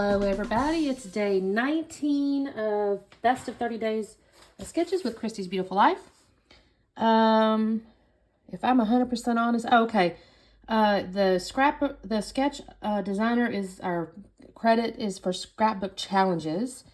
Hello everybody, it's day 19 of Best of 30 Days of Sketches with Christy's Beautiful Life. If I'm 100% honest, the sketch designer is, our credit is for scrapbook challenges.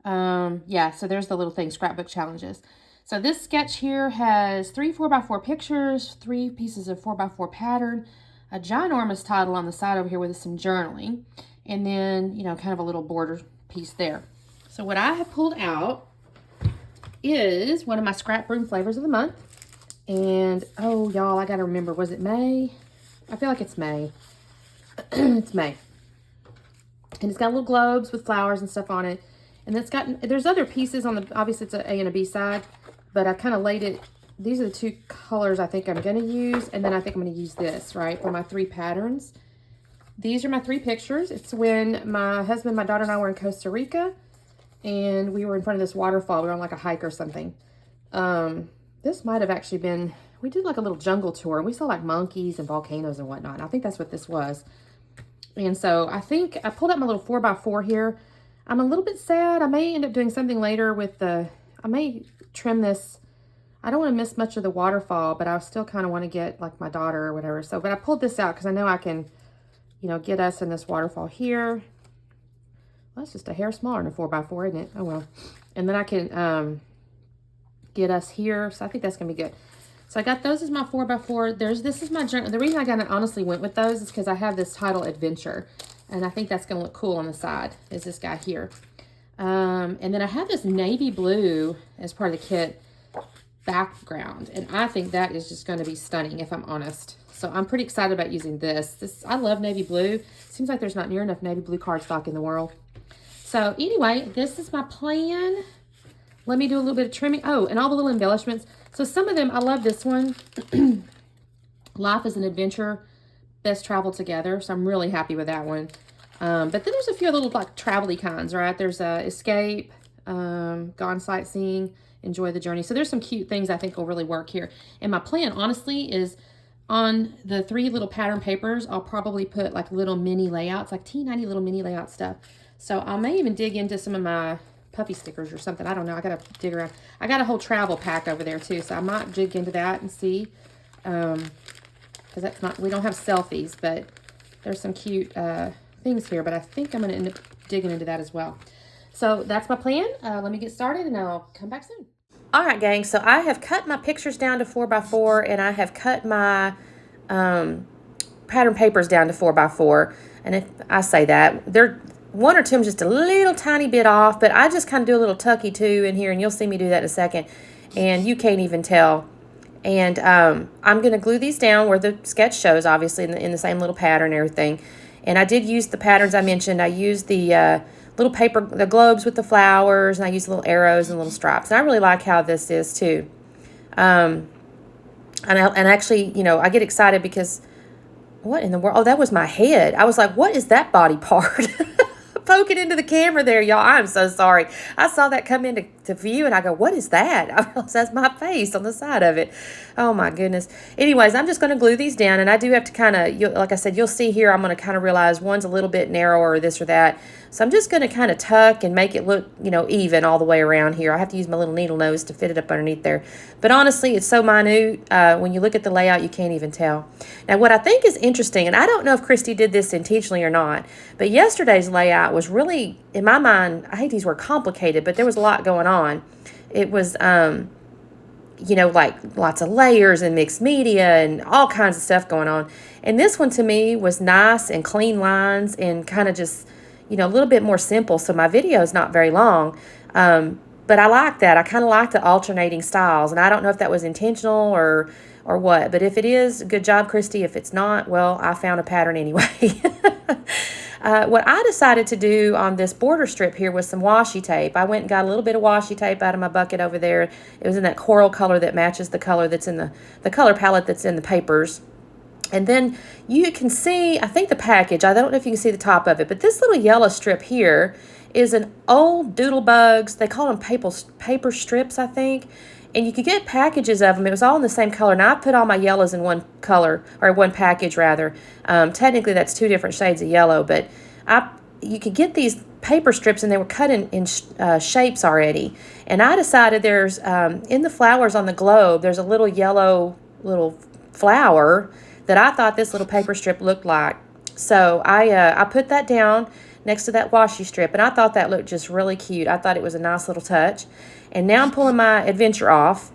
So there's the little thing, scrapbook challenges. So this sketch here has 3 4x4 pictures, 3 pieces of 4x4 pattern, a ginormous title on the side over here with some journaling, and then, kind of a little border piece there. So what I have pulled out is one of my scrap broom flavors of the month. And, oh, y'all, I got to remember, was it May? I feel like it's May. It's May. And it's got little globes with flowers and stuff on it. And there's other pieces on the, obviously it's an A and a B side, but I kind of laid it. These are the 2 colors I think I'm going to use. And then I think I'm going to use this, right, for my 3 patterns. These are my 3 pictures. It's when my husband, my daughter, and I were in Costa Rica. And we were in front of this waterfall. We were on like a hike or something. This might have actually been, we did like a little jungle tour. And we saw like monkeys and volcanoes and whatnot. I think that's what this was. And so I think I pulled out my little 4x4 here. I'm a little bit sad. I may end up doing something later with I may trim this. I don't want to miss much of the waterfall, but I still kind of want to get like my daughter or whatever. So, but I pulled this out because I know I can, get us in this waterfall here. Well, that's just a hair smaller than a 4x4, isn't it? Oh, well. And then I can get us here. So I think that's going to be good. So I got those as my 4x4. This is my journal. The reason I honestly went with those is because I have this title Adventure. And I think that's going to look cool on the side, is this guy here. And then I have this navy blue as part of the kit background. And I think that is just going to be stunning, if I'm honest. So I'm pretty excited about using this. I love navy blue. Seems like there's not near enough navy blue cardstock in the world. So anyway, this is my plan. Let me do a little bit of trimming. Oh, and all the little embellishments. So some of them, I love this one. Life is an Adventure, Best Travel Together. So I'm really happy with that one. But then there's a few little like travel-y kinds, right? There's Escape, Gone Sightseeing, Enjoy the Journey. So there's some cute things I think will really work here. And my plan, honestly, is on the 3 little pattern papers, I'll probably put like little mini layouts, like teeny little mini layout stuff. So I may even dig into some of my puppy stickers or something. I don't know. I got to dig around. I got a whole travel pack over there too. So I might dig into that and see. Because that's not, we don't have selfies, but there's some cute things here. But I think I'm going to end up digging into that as well. So that's my plan. Let me get started and I'll come back soon. All right, gang. So I have cut my pictures down to 4x4 and I have cut my pattern papers down to 4x4. And if I say that, they're one or two of them just a little tiny bit off, but I just kind of do a little tucky too in here, and you'll see me do that in a second, and you can't even tell. And I'm going to glue these down where the sketch shows, obviously, in the same little pattern and everything. And I did use the patterns I mentioned. I used the little paper, the globes with the flowers, and I used little arrows and little stripes. And I really like how this is too. And actually, I get excited because, what in the world? Oh, that was my head. I was like, what is that body part? Poking into the camera there, y'all. I'm so sorry. I saw that come into view and I go, what is that? I realized that's my face on the side of it. Oh my goodness. Anyways, I'm just going to glue these down, and I do have to kind of, like I said, you'll see here, I'm going to kind of realize one's a little bit narrower or this or that. So I'm just going to kind of tuck and make it look, even all the way around here. I have to use my little needle nose to fit it up underneath there. But honestly, it's so minute. When you look at the layout, you can't even tell. Now, what I think is interesting, and I don't know if Christy did this intentionally or not, but yesterday's layout was really, in my mind, I hate these word complicated, but there was a lot going on. It was, like lots of layers and mixed media and all kinds of stuff going on. And this one to me was nice and clean lines and kind of just, a little bit more simple. So my video is not very long. But I like that. I kind of like the alternating styles. And I don't know if that was intentional or what. But if it is, good job, Christy. If it's not, well, I found a pattern anyway. What I decided to do on this border strip here was some washi tape. I went and got a little bit of washi tape out of my bucket over there. It was in that coral color that matches the color that's in the color palette that's in the papers. And then you can see, I think the package, I don't know if you can see the top of it, but this little yellow strip here is an old Doodlebugs. They call them paper strips, I think. And you could get packages of them. It was all in the same color. Now, I put all my yellows in one color, or one package, rather. Technically, that's 2 different shades of yellow, but I you could get these paper strips and they were cut in shapes already. And I decided there's, in the flowers on the globe, there's a little yellow little flower that I thought this little paper strip looked like. So I put that down next to that washi strip, and I thought that looked just really cute. I thought it was a nice little touch. And now I'm pulling my adventure off,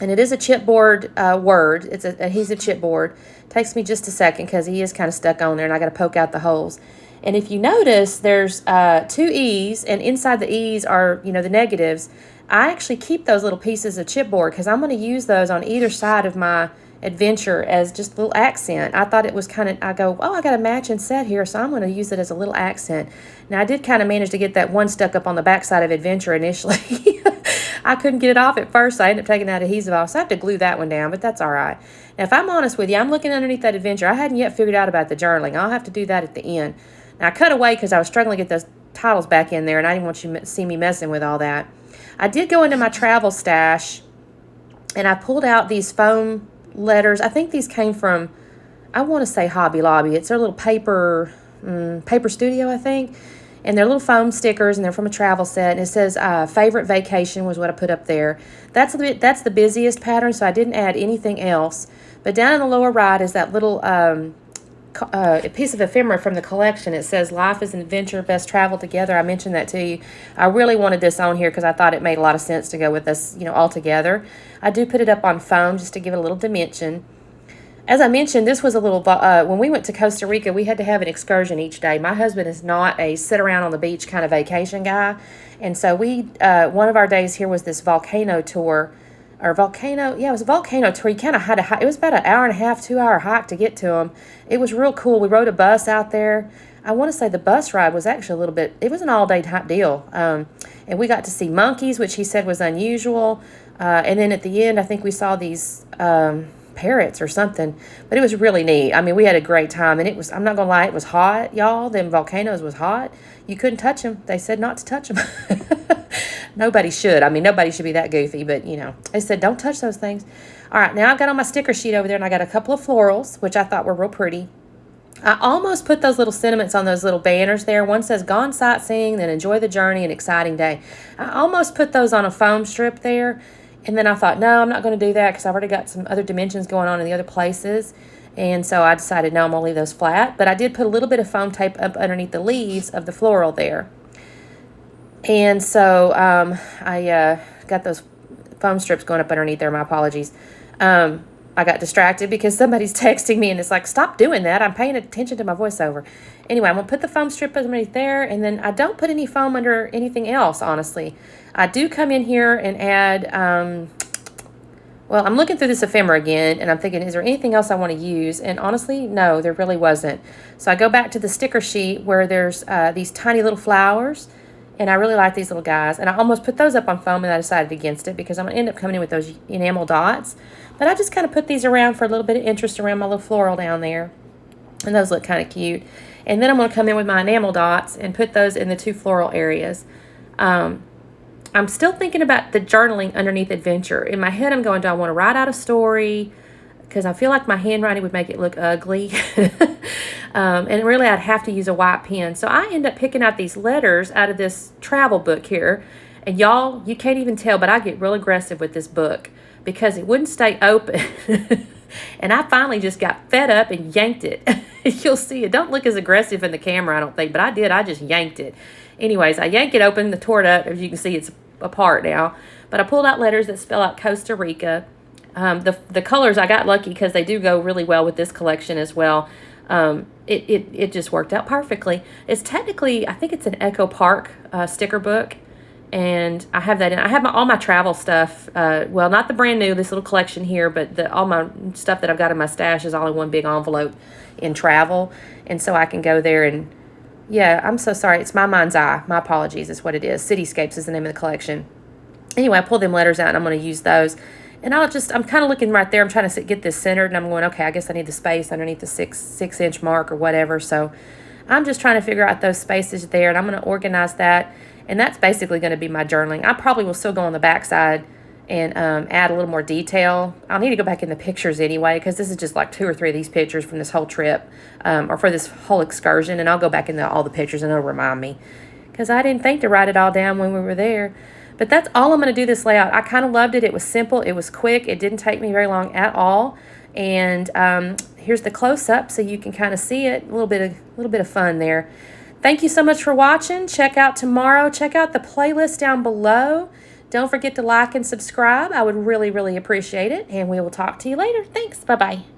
and it is a chipboard word. It's an adhesive chipboard. Takes me just a second because he is kind of stuck on there, and I got to poke out the holes. And if you notice, there's 2 E's, and inside the E's are, the negatives. I actually keep those little pieces of chipboard because I'm going to use those on either side of my adventure as just a little accent. I thought it was kind of, I go, oh, I got a matching set here, so I'm going to use it as a little accent. Now, I did kind of manage to get that one stuck up on the back side of adventure initially. I couldn't get it off at first, so I ended up taking that adhesive off, so I have to glue that one down, but that's all right. Now, if I'm honest with you, I'm looking underneath that adventure. I hadn't yet figured out about the journaling. I'll have to do that at the end. Now, I cut away because I was struggling to get those titles back in there, and I didn't want you to see me messing with all that. I did go into my travel stash, and I pulled out these foam letters. I think these came from, I want to say Hobby Lobby. It's their little paper studio, I think. And they're little foam stickers, and they're from a travel set. And it says favorite vacation was what I put up there. That's the busiest pattern, so I didn't add anything else. But down in the lower right is that little a piece of ephemera from the collection. It says life is an adventure, best travel together. I mentioned that to you. I really wanted this on here because I thought it made a lot of sense to go with this, all together. I do put it up on foam just to give it a little dimension. As I mentioned, this was a little, when we went to Costa Rica, we had to have an excursion each day. My husband is not a sit around on the beach kind of vacation guy. And so one of our days here was this volcano tour, it was a volcano tour. You kind of had it was about an hour and a half, 2-hour hike to get to them. It was real cool. We rode a bus out there. I want to say the bus ride was actually it was an all-day type deal. And we got to see monkeys, which he said was unusual. And then at the end, I think we saw these parrots or something, but it was really neat. I mean, we had a great time, and I'm not gonna lie, it was hot, y'all. Them volcanoes was hot. You couldn't touch them. They said not to touch them. Nobody should. I mean, nobody should be that goofy, but they said don't touch those things. All right, now I've got on my sticker sheet over there, and I got a couple of florals, which I thought were real pretty. I almost put those little sentiments on those little banners there. One says gone sightseeing, then enjoy the journey, an exciting day. I almost put those on a foam strip there. And then I thought, no, I'm not going to do that because I've already got some other dimensions going on in the other places. And so I decided, no, I'm going to leave those flat. But I did put a little bit of foam tape up underneath the leaves of the floral there. And so I got those foam strips going up underneath there. My apologies. I got distracted because somebody's texting me, and it's like, stop doing that. I'm paying attention to my voiceover. Anyway, I'm going to put the foam strip underneath there, and then I don't put any foam under anything else, honestly. I do come in here and add, I'm looking through this ephemera again, and I'm thinking, is there anything else I want to use? And honestly, no, there really wasn't. So I go back to the sticker sheet where there's these tiny little flowers, and I really like these little guys. And I almost put those up on foam, and I decided against it because I'm going to end up coming in with those enamel dots. But I just kind of put these around for a little bit of interest around my little floral down there. And those look kind of cute. And then I'm going to come in with my enamel dots and put those in the 2 floral areas. I'm still thinking about the journaling underneath adventure. In my head, I'm going, do I want to write out a story? Because I feel like my handwriting would make it look ugly. And really, I'd have to use a white pen. So I end up picking out these letters out of this travel book here. And y'all, you can't even tell, but I get real aggressive with this book because it wouldn't stay open. And I finally just got fed up and yanked it. You'll see it don't look as aggressive in the camera, I don't think, but I did. I just yanked it. Anyways, I yanked it open, tore it up. As you can see, it's apart now. But I pulled out letters that spell out Costa Rica. The colors, I got lucky because they do go really well with this collection as well. It just worked out perfectly. It's technically, I think it's an Echo Park sticker book. And I have that in. I have all my travel stuff. Well, not the brand new, this little collection here, but all my stuff that I've got in my stash is all in one big envelope in travel. And so I can go there and, yeah, I'm so sorry. It's my mind's eye. My apologies. It's what it is. Cityscapes is the name of the collection. Anyway, I pulled them letters out, and I'm going to use those. And I'm kind of looking right there. I'm trying to get this centered, and I'm going, okay, I guess I need the space underneath the six inch mark or whatever. So I'm just trying to figure out those spaces there, and I'm going to organize that. And that's basically going to be my journaling. I probably will still go on the back side and add a little more detail. I'll need to go back in the pictures anyway, because this is just like 2 or 3 of these pictures from this whole trip, or for this whole excursion, and I'll go back into all the pictures and it'll remind me, because I didn't think to write it all down when we were there. But that's all I'm going to do this layout. I kind of loved it. It was simple. It was quick. It didn't take me very long at all. And here's the close-up so you can kind of see it. A little bit of fun there. Thank you so much for watching. Check out tomorrow. Check out the playlist down below. Don't forget to like and subscribe. I would really, really appreciate it. And we will talk to you later. Thanks. Bye-bye.